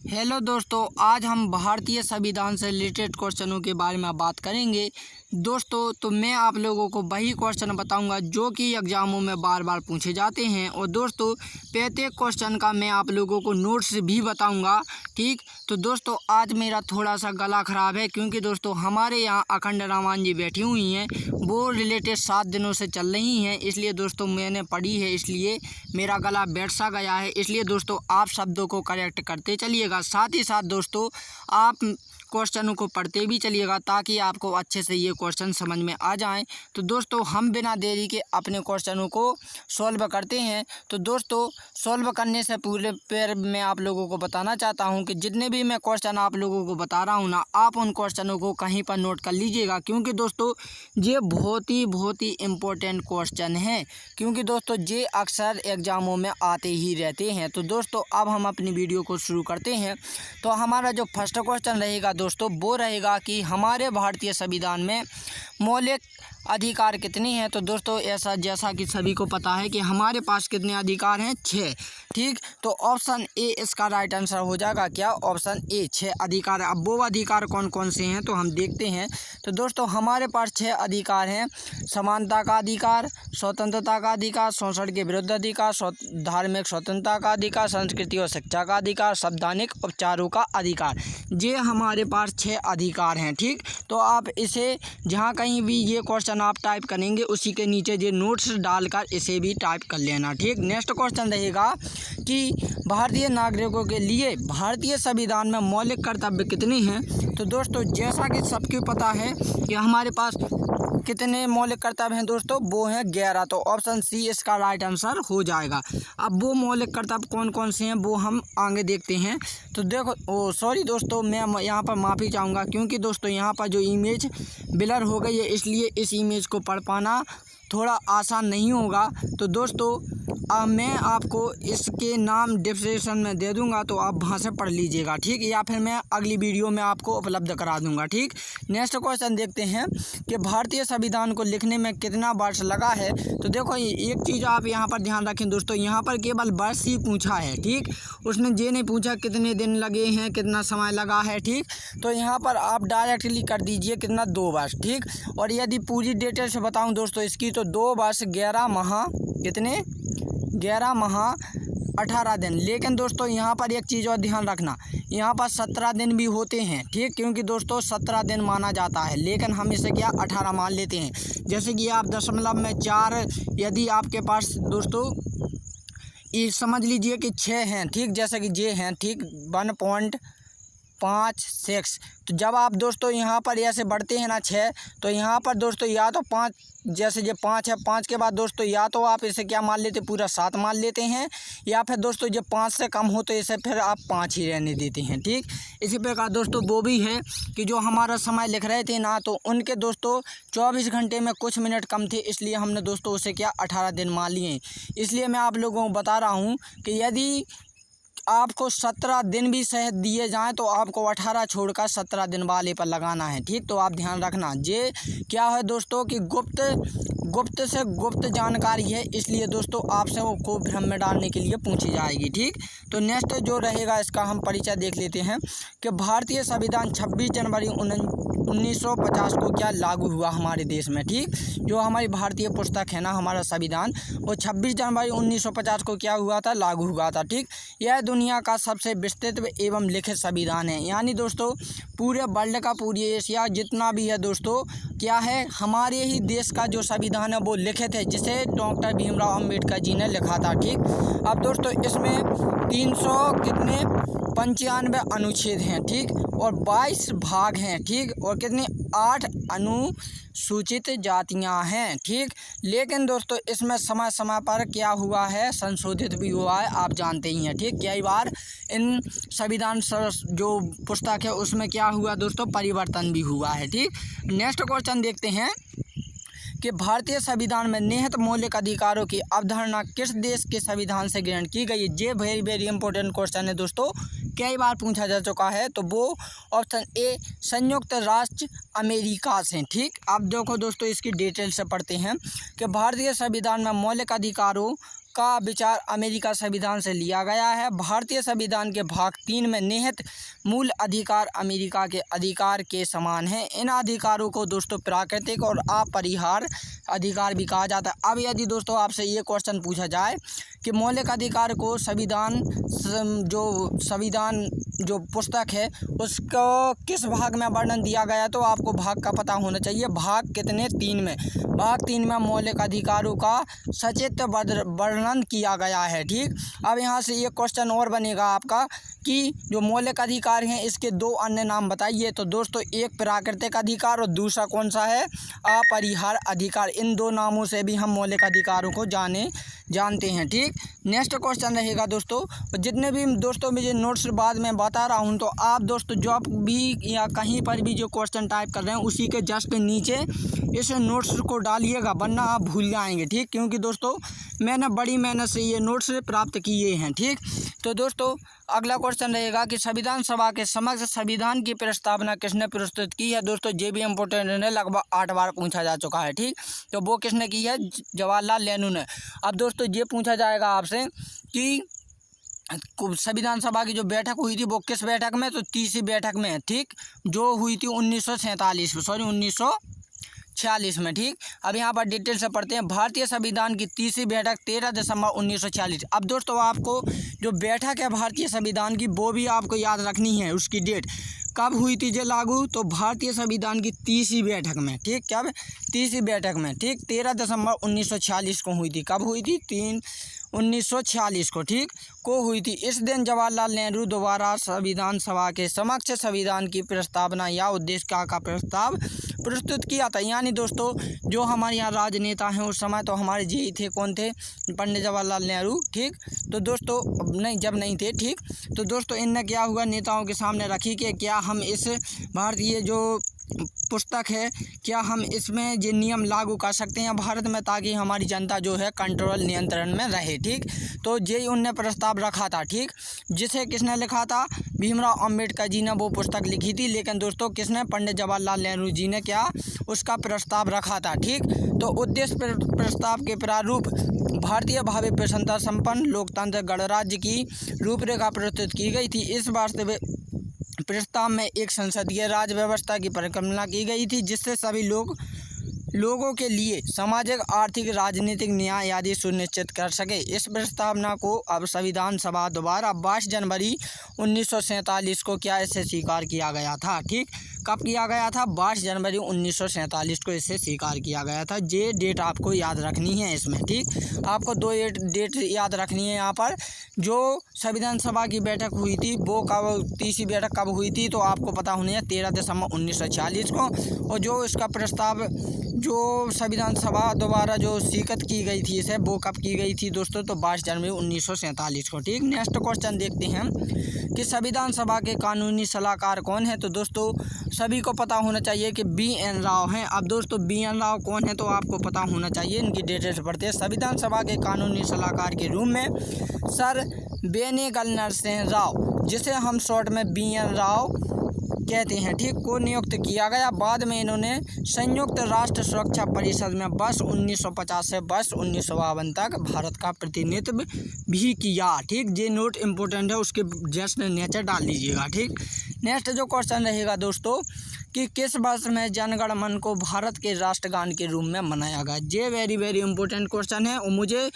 Hello दोस्तों, आज हम भारतीय संविधान से रिलेटेड क्वेश्चनों के बारे में बात करेंगे। दोस्तों तो मैं आप लोगों को वही क्वेश्चन बताऊंगा जो कि एग्ज़ामों में बार बार पूछे जाते हैं। और दोस्तों प्रत्येक क्वेश्चन का मैं आप लोगों को नोट्स भी बताऊंगा। ठीक, तो दोस्तों आज मेरा थोड़ा सा गला ख़राब है क्योंकि दोस्तों हमारे यहाँ अखंड रामायण जी बैठी हुई हैं, वो रिलेटेड 7 दिनों से चल रही हैं। इसलिए दोस्तों मैंने पढ़ी है, इसलिए मेरा गला बैठ सा गया है। इसलिए दोस्तों आप शब्दों को करेक्ट करते चलिएगा, साथ ही साथ दोस्तों आप क्वेश्चनों को पढ़ते भी चलिएगा ताकि आपको अच्छे से ये क्वेश्चन समझ में आ जाएं। तो दोस्तों हम बिना देरी के अपने क्वेश्चनों को सॉल्व करते हैं। तो दोस्तों सॉल्व करने से पूरे पर मैं आप लोगों को बताना चाहता हूं कि जितने भी मैं क्वेश्चन आप लोगों को बता रहा हूं ना, आप उन क्वेश्चनों को कहीं पर नोट कर लीजिएगा क्योंकि दोस्तों ये बहुत ही इम्पोर्टेंट क्वेश्चन है, क्योंकि दोस्तों ये अक्सर एग्ज़ामों में आते ही रहते हैं। तो दोस्तों अब हम अपनी वीडियो को शुरू करते हैं। तो हमारा जो फर्स्ट क्वेश्चन रहेगा दोस्तों वो रहेगा कि हमारे भारतीय संविधान में मौलिक अधिकार कितने हैं। तो दोस्तों ऐसा जैसा कि सभी को पता है कि हमारे पास कितने अधिकार हैं, 6। ठीक, तो ऑप्शन ए इसका राइट आंसर हो जाएगा। क्या? ऑप्शन ए, 6 अधिकार। अब वो अधिकार कौन कौन से हैं तो हम देखते हैं। तो दोस्तों हमारे पास 6 अधिकार हैं: समानता का अधिकार, स्वतंत्रता का अधिकार, शोषण के विरुद्ध अधिकार, धार्मिक स्वतंत्रता का अधिकार, संस्कृति और शिक्षा का अधिकार, संवैधानिक उपचारों का अधिकार। ये हमारे पास 6 अधिकार हैं। ठीक, तो आप इसे जहाँ कहीं भी ये क्वेश्चन आप टाइप करेंगे उसी के नीचे ये नोट्स डालकर इसे भी टाइप कर लेना। ठीक, नेक्स्ट क्वेश्चन रहेगा कि भारतीय नागरिकों के लिए भारतीय संविधान में मौलिक कर्तव्य कितने हैं। तो दोस्तों जैसा कि सबको पता है कि हमारे पास कितने मौलिक कर्तव्य हैं दोस्तों, वो हैं 11। तो ऑप्शन सी इसका राइट आंसर हो जाएगा। अब वो मौलिक कर्तव्य कौन कौन से हैं वो हम आगे देखते हैं। तो देखो सॉरी दोस्तों, मैं यहाँ पर माफ़ी चाहूँगा क्योंकि दोस्तों यहाँ पर जो इमेज ब्लर हो गई है, इसलिए इस इमेज को पढ़ पाना थोड़ा आसान नहीं होगा। तो दोस्तों मैं आपको इसके नाम डिस्क्रिप्शन में दे दूंगा, तो आप वहाँ से पढ़ लीजिएगा। ठीक, या फिर मैं अगली वीडियो में आपको उपलब्ध करा दूंगा। ठीक, नेक्स्ट क्वेश्चन देखते हैं कि भारतीय संविधान को लिखने में कितना वर्ष लगा है। तो देखो एक चीज़ आप यहाँ पर ध्यान रखें दोस्तों, यहाँ पर केवल वर्ष ही पूछा है। ठीक, उसने ये नहीं पूछा कितने दिन लगे हैं, कितना समय लगा है। ठीक, तो यहाँ पर आप डायरेक्टली कर दीजिए कितना, 2 वर्ष। ठीक, और यदि पूरी डिटेल से बताऊँ दोस्तों इसकी, तो 2 वर्ष 11 माह, कितने, 11 माह 18 दिन। लेकिन दोस्तों यहाँ पर एक चीज़ और ध्यान रखना, यहाँ पर 17 दिन भी होते हैं। ठीक, क्योंकि दोस्तों 17 दिन माना जाता है, लेकिन हम इसे क्या 18 मान लेते हैं। जैसे कि आप दशमलव में 4, यदि आपके पास दोस्तों ये समझ लीजिए कि 6 हैं। ठीक, जैसे कि जे हैं। ठीक, 1.56। तो जब आप दोस्तों यहाँ पर ऐसे बढ़ते हैं ना 6, तो यहाँ पर दोस्तों या तो 5, जैसे ये 5 है, 5 के बाद दोस्तों या तो आप इसे क्या मान लेते, पूरा 7 मान लेते हैं, या फिर दोस्तों जब 5 से कम हो तो इसे फिर आप 5 ही रहने देते हैं। ठीक, इसी प्रकार दोस्तों वो भी है कि जो हमारा समय लिख रहे थे ना, तो उनके दोस्तों 24 घंटे में कुछ मिनट कम थे, इसलिए हमने दोस्तों उसे क्या 18 दिन मान लिए। इसलिए मैं आप लोगों को बता रहा हूँ कि यदि आपको 17 दिन भी शायद दिए जाएं तो आपको 18 छोड़कर 17 दिन वाले पर लगाना है। ठीक, तो आप ध्यान रखना, ये क्या है दोस्तों कि गुप्त से गुप्त जानकारी है, इसलिए दोस्तों आपसे वो को भ्रम में डालने के लिए पूछी जाएगी। ठीक, तो नेक्स्ट जो रहेगा इसका हम परिचय देख लेते हैं कि भारतीय संविधान 26 जनवरी 1950 को क्या लागू हुआ हमारे देश में। ठीक, जो हमारी भारतीय पुस्तक है ना, हमारा संविधान, वो 26 जनवरी 1950 को क्या हुआ था, लागू हुआ था। ठीक, यह दुनिया का सबसे विस्तृत एवं लिखित संविधान है, यानी दोस्तों पूरे वर्ल्ड का, पूरी एशिया जितना भी है दोस्तों, क्या है, हमारे ही देश का जो संविधान है वो लिखित है, जिसे डॉक्टर भीमराव अम्बेडकर जी ने लिखा था। ठीक, अब दोस्तों इसमें 395 अनुच्छेद हैं। ठीक, और 22 भाग हैं। ठीक, और कितनी, 8 अनुसूचित जातियां हैं। ठीक, लेकिन दोस्तों इसमें समय समय पर क्या हुआ है, संशोधित भी हुआ है, आप जानते ही हैं। ठीक, कई बार इन संविधान जो पुस्तक है उसमें क्या हुआ दोस्तों, परिवर्तन भी हुआ है। ठीक, नेक्स्ट क्वेश्चन देखते हैं कि भारतीय संविधान में निहित मौलिक अधिकारों की अवधारणा किस देश के संविधान से ग्रहण की गई है। ये वेरी इंपॉर्टेंट क्वेश्चन है दोस्तों, कई बार पूछा जा चुका है। तो वो ऑप्शन ए, संयुक्त राष्ट्र अमेरिका से। ठीक, अब देखो दोस्तों इसकी डिटेल से पढ़ते हैं कि भारतीय संविधान में मौलिक अधिकारों का विचार अमेरिका संविधान से लिया गया है। भारतीय संविधान के भाग 3 में निहित मूल अधिकार अमेरिका के अधिकार के समान हैं। इन अधिकारों को दोस्तों प्राकृतिक और अपरिहार्य अधिकार भी कहा जाता है। अब यदि दोस्तों आपसे ये क्वेश्चन पूछा जाए कि मौलिक अधिकार को संविधान जो पुस्तक है उसको किस भाग में वर्णन दिया गया है, तो आपको भाग का पता होना चाहिए। भाग कितने? 3 में। भाग 3 में मौलिक अधिकारों का सचित्र वर्णन किया गया है। ठीक, अब यहाँ से ये क्वेश्चन और बनेगा आपका कि जो मौलिक अधिकार हैं इसके 2 अन्य नाम बताइए। तो दोस्तों एक प्राकृतिक अधिकार और दूसरा कौन सा है? अपरिहार्य अधिकार। इन 2 नामों से भी हम मौलिक अधिकारों को जानते हैं। ठीक, नेक्स्ट क्वेश्चन रहेगा दोस्तों। जितने भी दोस्तों मुझे नोट्स बाद में बता रहा हूं, तो आप दोस्तों जब भी या कहीं पर भी जो क्वेश्चन टाइप कर रहे हैं उसी के जस्ट नीचे इस नोट्स को डालिएगा, वरना आप भूल जाएंगे। ठीक, क्योंकि दोस्तों मैंने बड़ी मेहनत से ये नोट्स प्राप्त किए हैं। ठीक, तो दोस्तों अगला क्वेश्चन रहेगा कि संविधान सभा के समक्ष संविधान की प्रस्तावना किसने प्रस्तुत की है? दोस्तों ये भी इम्पोर्टेंट है, लगभग 8 बार पूछा जा चुका है। ठीक, तो वो किसने की है? जवाहरलाल नेहरू ने। अब दोस्तों ये पूछा जाएगा आपसे कि संविधान सभा की जो बैठक हुई थी वो किस बैठक में? तो 30वीं बैठक में। ठीक, जो हुई थी 1946 में। ठीक, अब यहाँ पर डिटेल से पढ़ते हैं। भारतीय संविधान की 30वीं बैठक 13 दिसंबर 1946। अब दोस्तों आपको जो बैठक है भारतीय संविधान की वो भी आपको याद रखनी है, उसकी डेट कब हुई थी जो लागू? तो भारतीय संविधान की 30वीं बैठक में। ठीक, कब? 30वीं बैठक में। ठीक, 13 दिसंबर 1946 को हुई थी। कब हुई थी? 1946 को। ठीक, को हुई थी। इस दिन जवाहरलाल नेहरू द्वारा संविधान सभा के समक्ष संविधान की प्रस्तावना या उद्देश्य का प्रस्ताव प्रस्तुत किया था। यानी दोस्तों जो हमारे यहाँ राजनेता हैं उस समय तो हमारे जी थे, कौन थे? पंडित जवाहरलाल नेहरू। ठीक, तो दोस्तों नहीं, जब नहीं थे। ठीक, तो दोस्तों इनने क्या हुआ, नेताओं के सामने रखी कि क्या हम इस भारतीय जो पुस्तक है क्या हम इसमें जो नियम लागू कर सकते हैं भारत में, ताकि हमारी जनता जो है कंट्रोल नियंत्रण में रहे। ठीक, तो यही उनने प्रस्ताव रखा था। ठीक, जिसे किसने लिखा था? भीमराव अंबेडकर जी ने वो पुस्तक लिखी थी, लेकिन दोस्तों किसने? पंडित जवाहरलाल नेहरू जी ने क्या उसका प्रस्ताव रखा था। ठीक, तो उद्देश्य प्रस्ताव के प्रारूप भारतीय भावी प्रसन्नता संपन्न लोकतंत्र गणराज्य की रूपरेखा प्रस्तुत की गई थी। इस वास्तविक प्रस्ताव में एक संसदीय राज व्यवस्था की परिकल्पना की गई थी, जिससे सभी लोगों के लिए सामाजिक, आर्थिक, राजनीतिक न्याय आदि सुनिश्चित कर सके। इस प्रस्तावना को अब संविधान सभा द्वारा 22 जनवरी 1947 को क्या इसे स्वीकार किया गया था? ठीक, कब किया गया था? 22 जनवरी 1947 को इसे स्वीकार किया गया था। ये डेट आपको याद रखनी है इसमें। ठीक, आपको 2 डेट याद रखनी है यहाँ पर। जो संविधान सभा की बैठक हुई थी वो कब? 30वीं बैठक कब हुई थी? तो आपको पता होनी है 13 दिसंबर 1946 को। और जो इसका प्रस्ताव जो संविधान सभा द्वारा जो स्वीकृत की गई थी इसे, वो कब की गई थी दोस्तों? तो 22 जनवरी 1947 को। ठीक, नेक्स्ट क्वेश्चन देखते हैं कि संविधान सभा के कानूनी सलाहकार कौन है? तो दोस्तों सभी को पता होना चाहिए कि BN राव हैं। अब दोस्तों BN राव कौन है तो आपको पता होना चाहिए, इनकी डिटेल्स पढ़ते हैं। संविधान सभा के कानूनी सलाहकार के रूप में सर बेनेगल नरसिंह राव, जिसे हम शॉर्ट में BN राव कहते हैं, ठीक, को नियुक्त किया गया। बाद में इन्होंने संयुक्त राष्ट्र सुरक्षा परिषद में वर्ष 1950 से वर्ष 1952 तक भारत का प्रतिनिधित्व भी किया। ठीक, ये नोट इम्पोर्टेंट है, उसके जस्ट नेचर डाल लीजिएगा। ठीक, नेक्स्ट जो क्वेश्चन रहेगा दोस्तों कि किस वर्ष में जनगण मन को भारत के राष्ट्रगान के रूप में मनाया गया? ये वेरी इंपॉर्टेंट क्वेश्चन है और मुझे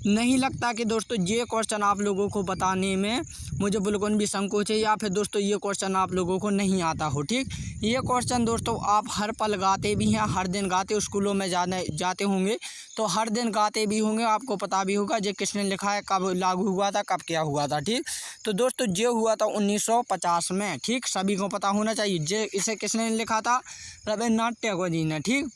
नहीं लगता कि दोस्तों ये क्वेश्चन आप लोगों को बताने में मुझे बिल्कुल भी संकोच है, या फिर दोस्तों ये क्वेश्चन आप लोगों को नहीं आता हो। ठीक, ये क्वेश्चन दोस्तों आप हर पल गाते भी हैं, हर दिन गाते, स्कूलों में जाते होंगे तो हर दिन गाते भी होंगे, आपको पता भी होगा ये किसने लिखा है, कब लागू हुआ था, कब क्या हुआ था। ठीक, तो दोस्तों ये हुआ था 1950 में। ठीक, सभी को पता होना चाहिए। इसे किसने लिखा था? रविन्द्रनाथ टैगोर जी ने। ठीक,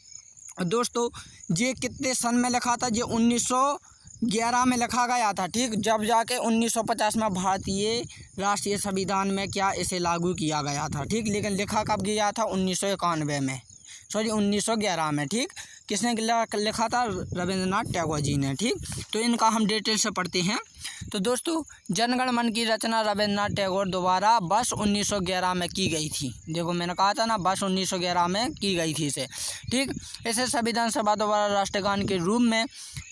दोस्तों ये कितने सन में लिखा था? ये 1911 में लिखा गया था। ठीक, जब जाके 1950 में भारतीय राष्ट्रीय संविधान में क्या इसे लागू किया गया था। ठीक, लेकिन लिखा कब गया था? 1991 में, 1911 में। ठीक, किसने लिखा था? रविन्द्रनाथ टैगोर जी ने। ठीक, तो इनका हम डिटेल से पढ़ते हैं। तो दोस्तों जनगण मन की रचना रविन्द्रनाथ टैगोर द्वारा वर्ष 1911 में की गई थी। देखो मैंने कहा था ना, वर्ष 1911 में की गई थी इसे। ठीक, इसे संविधान सभा द्वारा राष्ट्रगान के रूप में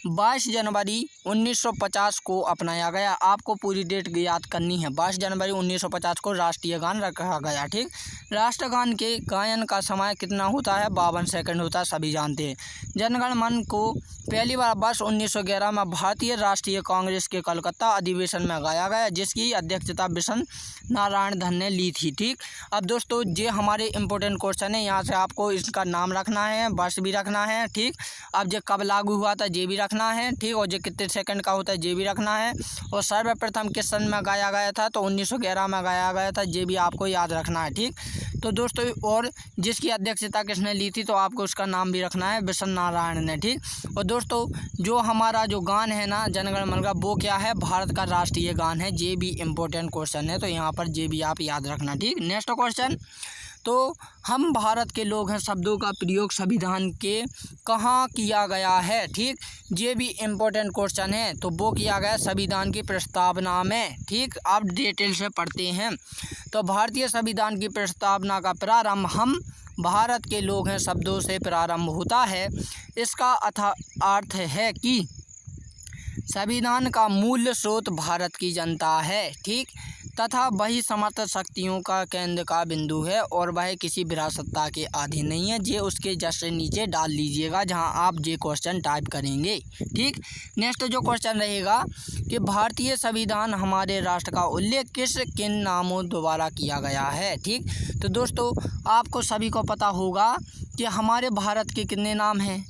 22 जनवरी 1950 को अपनाया गया। आपको पूरी डेट याद करनी है। 22 जनवरी 1950 को राष्ट्रीय गान रखा गया। ठीक, राष्ट्रगान के गायन का समय कितना होता है? 52 सेकंड होता है, सभी जानते हैं। जनगण मन को पहली बार वर्ष 1911 में भारतीय राष्ट्रीय कांग्रेस के कलकत्ता अधिवेशन में गाया गया, जिसकी अध्यक्षता विशन नारायण धन ने ली थी। ठीक, अब दोस्तों ये हमारे इंपॉर्टेंट क्वेश्चन है, यहाँ से आपको इसका नाम रखना है, वर्ष भी रखना है। ठीक, अब ये कब लागू हुआ था ये भी रखना है। ठीक, और ये कितने सेकंड का होता है ये भी रखना है। और सर्वप्रथम किस सन में गाया गया था? तो 1911 में गाया गया था, ये भी आपको याद रखना है। ठीक, तो दोस्तों और जिसकी अध्यक्षता किसने ली थी तो आपको उसका नाम भी रखना है, विशन नारायण ने। ठीक, और दोस्तों जो हमारा जो गान है ना जनगण मन का, वो क्या है? भारत का राष्ट्रीय गान है। ये भी इम्पोर्टेंट क्वेश्चन है, तो यहाँ पर ये भी आप याद रखना। ठीक, नेक्स्ट क्वेश्चन, तो हम भारत के लोग हैं शब्दों का प्रयोग संविधान के कहाँ किया गया है? ठीक, ये भी इम्पोर्टेंट क्वेश्चन है, तो वो किया गया संविधान की प्रस्तावना में। ठीक, आप डिटेल से पढ़ते हैं। तो भारतीय संविधान की प्रस्तावना का प्रारंभ हम भारत के लोग हैं शब्दों से प्रारंभ होता है। इसका अर्थ है कि संविधान का मूल स्रोत भारत की जनता है। ठीक, तथा वही समस्त शक्तियों का केंद्र का बिंदु है और वह किसी विरासत्ता के अधीन नहीं है। ये उसके जस्ट नीचे डाल लीजिएगा जहां आप ये क्वेश्चन टाइप करेंगे। ठीक, नेक्स्ट जो क्वेश्चन रहेगा कि भारतीय संविधान हमारे राष्ट्र का उल्लेख किन नामों द्वारा किया गया है? ठीक, तो दोस्तों आपको सभी को पता होगा कि हमारे भारत के कितने नाम हैं।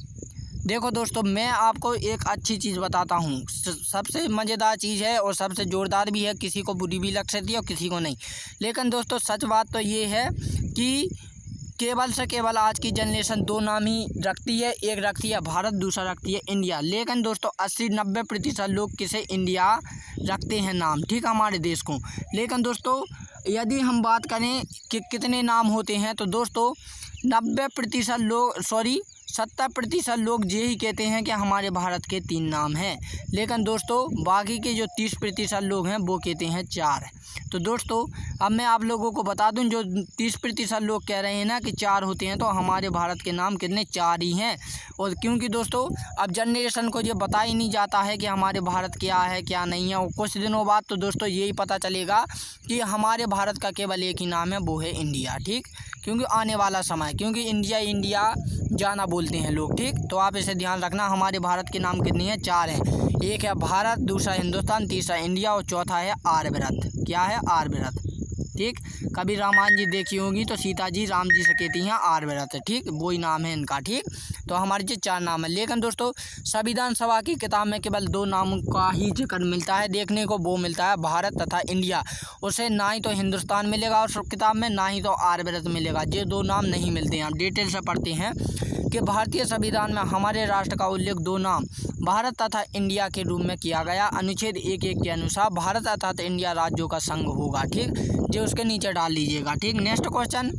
देखो दोस्तों, मैं आपको एक अच्छी चीज़ बताता हूँ, सबसे मज़ेदार चीज़ है और सबसे ज़ोरदार भी है, किसी को बुरी भी लग सकती है और किसी को नहीं। लेकिन दोस्तों सच बात तो ये है कि केवल से केवल आज की जनरेशन दो नाम ही रखती है, एक रखती है भारत, दूसरा रखती है इंडिया। लेकिन दोस्तों 80-90% लोग किसे इंडिया रखते हैं नाम, ठीक, हमारे देश को। लेकिन दोस्तों यदि हम बात करें कि कितने नाम होते हैं, तो दोस्तों 90% लोग 70% लोग यही कहते हैं कि हमारे भारत के 3 नाम हैं। लेकिन दोस्तों बाकी के जो 30% लोग हैं वो कहते हैं 4। तो दोस्तों अब मैं आप लोगों को बता दूं, जो 30% लोग कह रहे हैं ना कि 4 होते हैं, तो हमारे भारत के नाम कितने? 4 ही हैं। और क्योंकि दोस्तों अब जनरेशन को ये बता ही नहीं जाता है कि हमारे भारत क्या है क्या नहीं है, और कुछ दिनों बाद तो दोस्तों यही पता चलेगा कि हमारे भारत का केवल एक ही नाम है, वो है इंडिया। ठीक, क्योंकि आने वाला समय, क्योंकि इंडिया इंडिया जाना बोलते हैं लोग। ठीक, तो आप इसे ध्यान रखना, हमारे भारत के नाम कितने हैं? 4 हैं। एक है भारत, दूसरा हिंदुस्तान, तीसरा इंडिया और चौथा है आर्यव्रत। क्या है? आर्यव्रत। ठीक, कभी रामायण जी देखी होगी तो सीता जी राम जी से कहती हैं आर्यव्रत। ठीक, वही नाम है इनका। ठीक, तो हमारे जो 4 नाम है। लेकिन दोस्तों संविधान सभा की किताब में केवल 2 नामों का ही जिक्र मिलता है देखने को, वो मिलता है भारत तथा इंडिया। उसे ना ही तो हिंदुस्तान मिलेगा उस किताब में, ना ही तो आर्यव्रत मिलेगा। ये 2 नाम नहीं मिलते हैं। हम डिटेल से पढ़ते हैं कि भारतीय संविधान में हमारे राष्ट्र का उल्लेख 2 नाम भारत तथा इंडिया के रूप में किया गया। अनुच्छेद 1(1) के अनुसार भारत अर्थात इंडिया राज्यों का संघ होगा। ठीक, जो उसके नीचे डाल लीजिएगा। ठीक, नेक्स्ट क्वेश्चन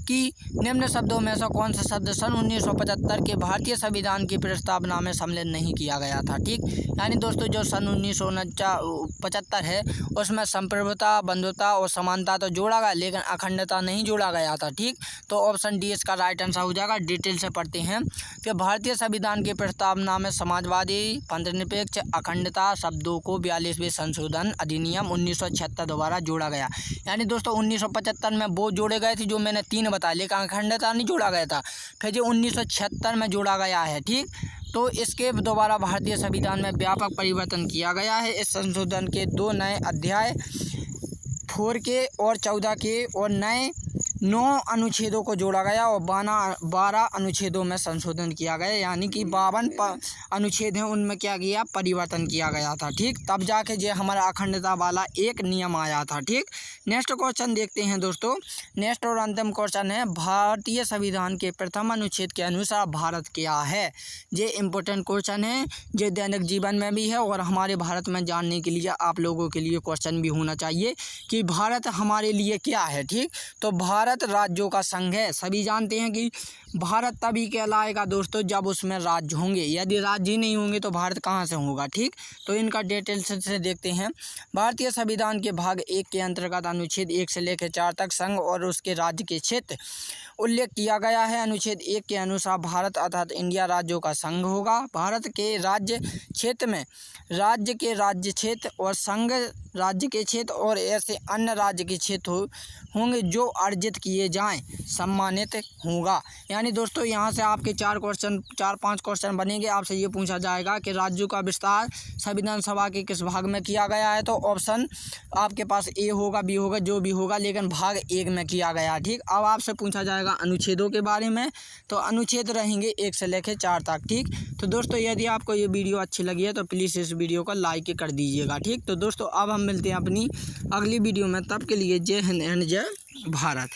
कि निम्न शब्दों में से कौन सा शब्द सन 1975 के भारतीय संविधान की प्रस्तावना में सम्मिलित नहीं किया गया था? ठीक, यानी दोस्तों जो सन 1975 है उसमें संप्रभुता, बंधुता और समानता तो जोड़ा गया, लेकिन अखंडता नहीं जोड़ा गया था। ठीक, तो ऑप्शन डी इसका राइट आंसर हो जाएगा। डिटेल से पढ़ते हैं कि भारतीय संविधान की प्रस्तावना में समाजवादी, पंथनिरपेक्ष, अखंडता शब्दों को 42वें संशोधन अधिनियम 1976 द्वारा जोड़ा गया। यानी दोस्तों 1975 में वो जोड़े गए थे जो मैंने 3 बताया, लेकिन अखंडता नहीं जोड़ा गया था। फिर जो 1976 में जोड़ा गया है। ठीक, तो इसके द्वारा भारतीय संविधान में व्यापक परिवर्तन किया गया है। इस संशोधन के 2 नए अध्याय 4 के और 14 के और नए 9 अनुच्छेदों को जोड़ा गया और 12 अनुच्छेदों में संशोधन किया गया, यानी कि 52 अनुच्छेद हैं उनमें क्या किया? परिवर्तन किया गया था। ठीक, तब जाके जो हमारा अखंडता वाला एक नियम आया था। ठीक, नेक्स्ट क्वेश्चन देखते हैं दोस्तों। नेक्स्ट और अंतिम क्वेश्चन है, भारतीय संविधान के प्रथम अनुच्छेद के अनुसार भारत क्या है? ये इम्पोर्टेंट क्वेश्चन है, ये दैनिक जीवन में भी है और हमारे भारत में जानने के लिए आप लोगों के लिए क्वेश्चन भी होना चाहिए कि भारत हमारे लिए क्या है। ठीक, तो भारत भारत राज्यों का संघ है। सभी जानते हैं कि भारत तभी कहलाएगा दोस्तों जब उसमें राज्य होंगे, यदि राज्य ही नहीं होंगे तो भारत कहाँ से होगा। ठीक, तो इनका डिटेल से देखते हैं। भारतीय संविधान के भाग 1 के अंतर्गत अनुच्छेद 1 से लेकर 4 तक संघ और उसके राज्य के क्षेत्र उल्लेख किया गया है। अनुच्छेद 1 के अनुसार भारत अर्थात इंडिया राज्यों का संघ होगा। भारत के राज्य क्षेत्र में राज्य के राज्य क्षेत्र और संघ राज्य के क्षेत्र और ऐसे अन्य राज्य के क्षेत्र होंगे जो अर्जित किए जाएं सम्मानित होगा। यानी दोस्तों यहाँ से आपके 4-5 क्वेश्चन बनेंगे। आपसे ये पूछा जाएगा कि राज्यों का विस्तार संविधान सभा के किस भाग में किया गया है, तो ऑप्शन आपके पास ए होगा, बी होगा, जो भी होगा, लेकिन भाग 1 में किया गया। ठीक, अब आपसे पूछा जाएगा अनुच्छेदों के बारे में, तो अनुच्छेद रहेंगे 1 से लेकर 4 तक। ठीक, तो दोस्तों यदि आपको ये वीडियो अच्छी लगी है तो प्लीज़ इस वीडियो को लाइक कर दीजिएगा। ठीक, तो दोस्तों अब हम मिलते हैं अपनी अगली वीडियो में, तब के लिए जय हिंद एंड जय भारत।